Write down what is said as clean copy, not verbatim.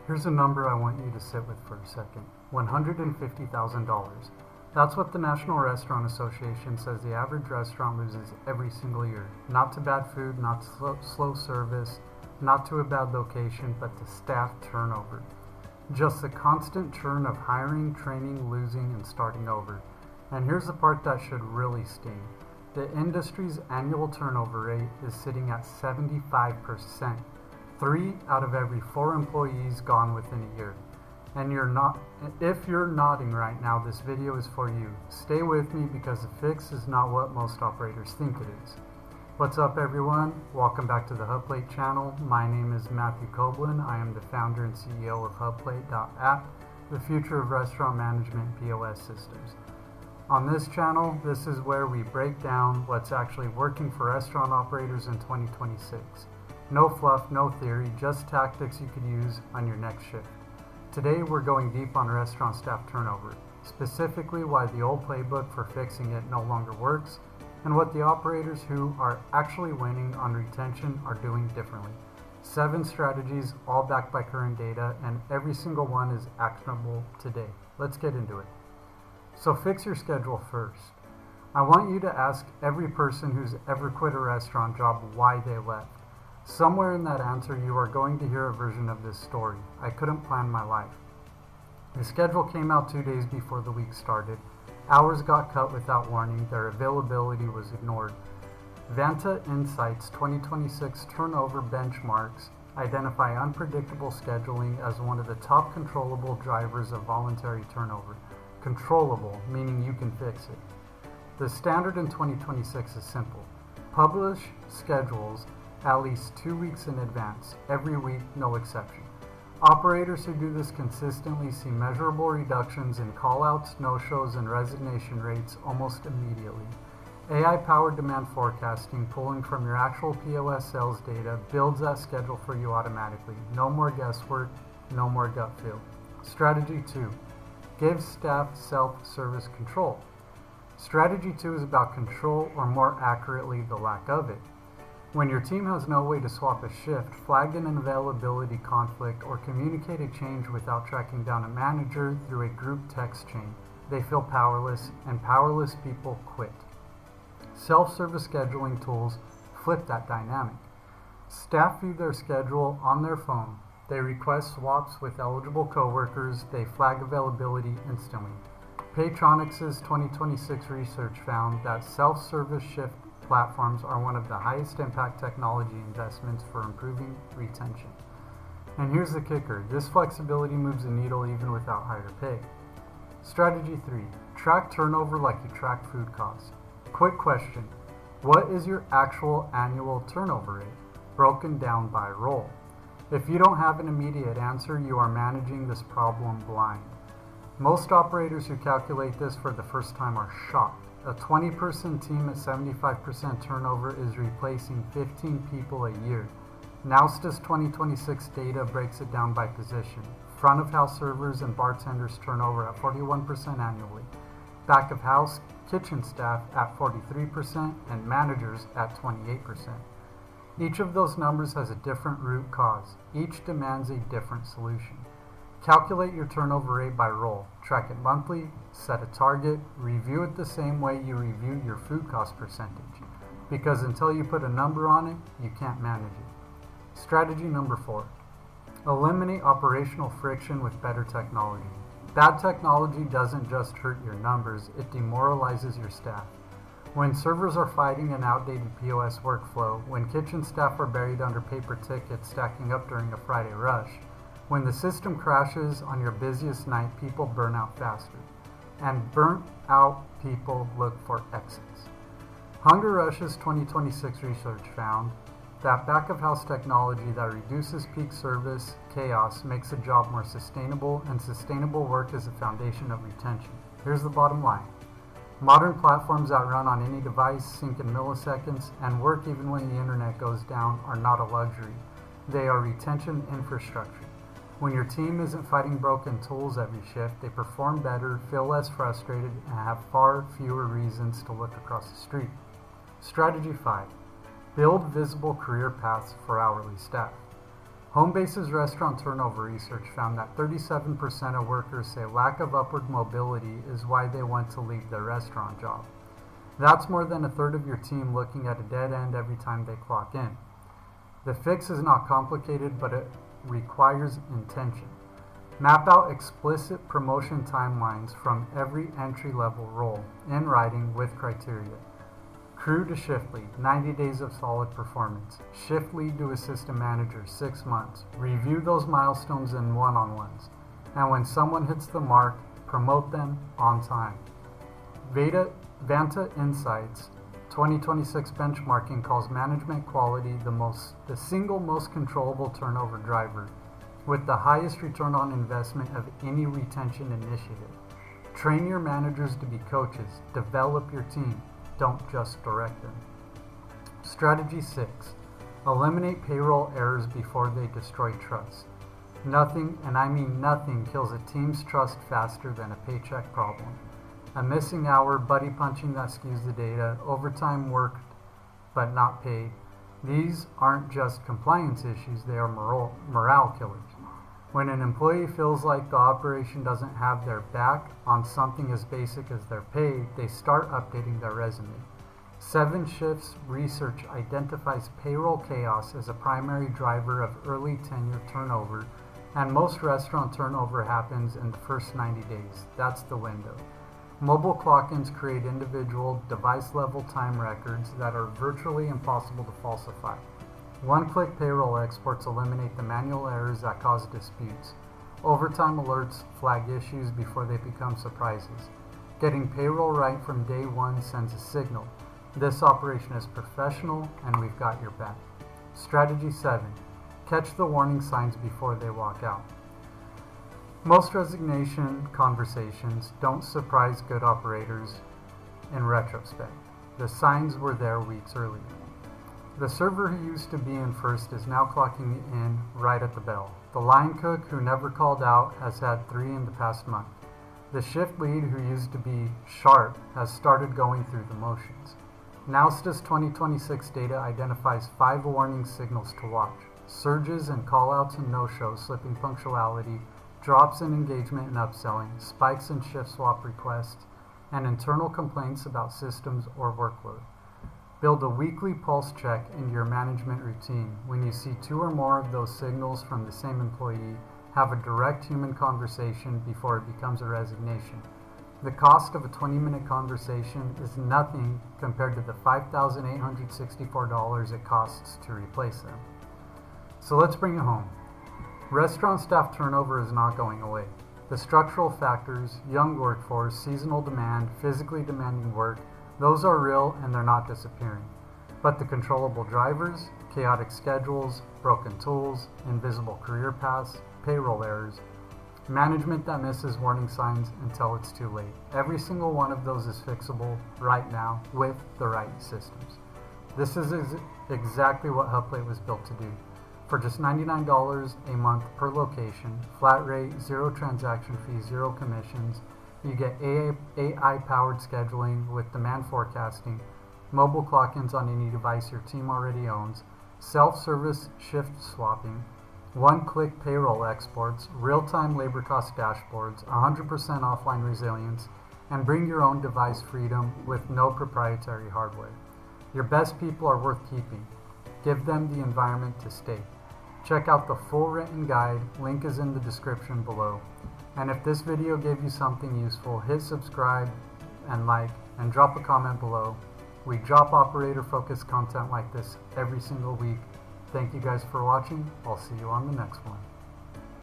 Here's a number I want you to sit with for a second. $150,000. That's what the National Restaurant Association says the average restaurant loses every single year. Not to bad food, not to slow service, not to a bad location, but to staff turnover. Just the constant churn of hiring, training, losing, and starting over. And here's the part that should really sting. The industry's annual turnover rate is sitting at 75%. 3 out of every 4 employees gone within a year. And if you're nodding right now, this video is for you. Stay with me because the fix is not what most operators think it is. What's up everyone? Welcome back to the HubPlate channel. My name is Matthew Coblin. I am the founder and CEO of HubPlate.app, the future of restaurant management and POS systems. On this channel, this is where we break down what's actually working for restaurant operators in 2026. No fluff, no theory, just tactics you could use on your next shift. Today we're going deep on restaurant staff turnover, specifically why the old playbook for fixing it no longer works, and what the operators who are actually winning on retention are doing differently. 7 strategies, all backed by current data, and every single one is actionable today. Let's get into it. So fix your schedule first. I want you to ask every person who's ever quit a restaurant job why they left. Somewhere in that answer you are going to hear a version of this story. I couldn't plan my life. The schedule came out 2 days before the week started. Hours got cut without warning. Their availability was ignored. Vanta Insight's 2026 turnover benchmarks identify unpredictable scheduling as one of the top controllable drivers of voluntary turnover. Controllable, meaning you can fix it. The standard in 2026 is simple. Publish schedules at least 2 weeks in advance, every week, no exception. Operators who do this consistently see measurable reductions in callouts, no-shows, and resignation rates almost immediately. AI-powered demand forecasting, pulling from your actual POS sales data, builds that schedule for you automatically. No more guesswork, no more gut feel. Strategy 2. Give staff self-service control. Strategy 2 is about control, or more accurately, the lack of it. When your team has no way to swap a shift, flag an availability conflict, or communicate a change without tracking down a manager through a group text chain, they feel powerless, and powerless people quit. Self-service scheduling tools flip that dynamic. Staff view their schedule on their phone. They request swaps with eligible coworkers. They flag availability instantly. Paytronics' 2026 research found that self-service shift platforms are one of the highest impact technology investments for improving retention. And here's the kicker, this flexibility moves the needle even without higher pay. Strategy 3, track turnover like you track food costs. Quick question, what is your actual annual turnover rate, broken down by role? If you don't have an immediate answer, you are managing this problem blind. Most operators who calculate this for the first time are shocked. A 20-person team at 75% turnover is replacing 15 people a year. Nowsta's 2026 data breaks it down by position. Front of house servers and bartenders turnover at 41% annually. Back of house kitchen staff at 43% and managers at 28%. Each of those numbers has a different root cause. Each demands a different solution. Calculate your turnover rate by role. Track it monthly, set a target, review it the same way you review your food cost percentage. Because until you put a number on it, you can't manage it. Strategy number 4. Eliminate operational friction with better technology. Bad technology doesn't just hurt your numbers, it demoralizes your staff. When servers are fighting an outdated POS workflow, when kitchen staff are buried under paper tickets stacking up during a Friday rush, when the system crashes on your busiest night, people burn out faster. And burnt out people look for exits. Hunger Rush's 2026 research found that back-of-house technology that reduces peak service chaos makes a job more sustainable, and sustainable work is the foundation of retention. Here's the bottom line. Modern platforms that run on any device, sync in milliseconds, and work even when the internet goes down are not a luxury. They are retention infrastructure. When your team isn't fighting broken tools every shift, they perform better, feel less frustrated, and have far fewer reasons to look across the street. Strategy 5. Build visible career paths for hourly staff. Homebase's restaurant turnover research found that 37% of workers say lack of upward mobility is why they want to leave their restaurant job. That's more than a third of your team looking at a dead end every time they clock in. The fix is not complicated, but it requires intention. Map out explicit promotion timelines from every entry-level role in writing with criteria. Crew to shift lead, 90 days of solid performance. Shift lead to assistant manager, 6 months. Review those milestones in one-on-ones. And when someone hits the mark, promote them on time. Vanta Insights 2026 benchmarking calls management quality the single most controllable turnover driver, with the highest return on investment of any retention initiative. Train your managers to be coaches. Develop your team. Don't just direct them. Strategy 6. Eliminate payroll errors before they destroy trust. Nothing, and I mean nothing, kills a team's trust faster than a paycheck problem. A missing hour, buddy punching that skews the data, overtime worked but not paid. These aren't just compliance issues, they are morale killers. When an employee feels like the operation doesn't have their back on something as basic as their pay, they start updating their resume. 7 Shifts research identifies payroll chaos as a primary driver of early tenure turnover, and most restaurant turnover happens in the first 90 days. That's the window. Mobile clock-ins create individual device-level time records that are virtually impossible to falsify. One-click payroll exports eliminate the manual errors that cause disputes. Overtime alerts flag issues before they become surprises. Getting payroll right from day one sends a signal. This operation is professional and we've got your back. Strategy 7. Catch the warning signs before they walk out. Most resignation conversations don't surprise good operators in retrospect. The signs were there weeks earlier. The server who used to be in first is now clocking in right at the bell. The line cook who never called out has had 3 in the past month. The shift lead who used to be sharp has started going through the motions. Nowsta's 2026 data identifies 5 warning signals to watch: surges in callouts and no-shows, slipping punctuality, drops in engagement and upselling, spikes in shift swap requests, and internal complaints about systems or workload. Build a weekly pulse check into your management routine. When you see 2 or more of those signals from the same employee, have a direct human conversation before it becomes a resignation. The cost of a 20-minute conversation is nothing compared to the $5,864 it costs to replace them. So let's bring it home. Restaurant staff turnover is not going away. The structural factors, young workforce, seasonal demand, physically demanding work, those are real and they're not disappearing. But the controllable drivers, chaotic schedules, broken tools, invisible career paths, payroll errors, management that misses warning signs until it's too late. Every single one of those is fixable right now with the right systems. This is exactly what HubPlate was built to do. For just $99 a month per location, flat rate, 0 transaction fees, 0 commissions, you get AI-powered scheduling with demand forecasting, mobile clock-ins on any device your team already owns, self-service shift swapping, one-click payroll exports, real-time labor cost dashboards, 100% offline resilience, and bring your own device freedom with no proprietary hardware. Your best people are worth keeping. Give them the environment to stay. Check out the full written guide, link is in the description below. And if this video gave you something useful, hit subscribe and like, and drop a comment below. We drop operator-focused content like this every single week. Thank you guys for watching. I'll see you on the next one.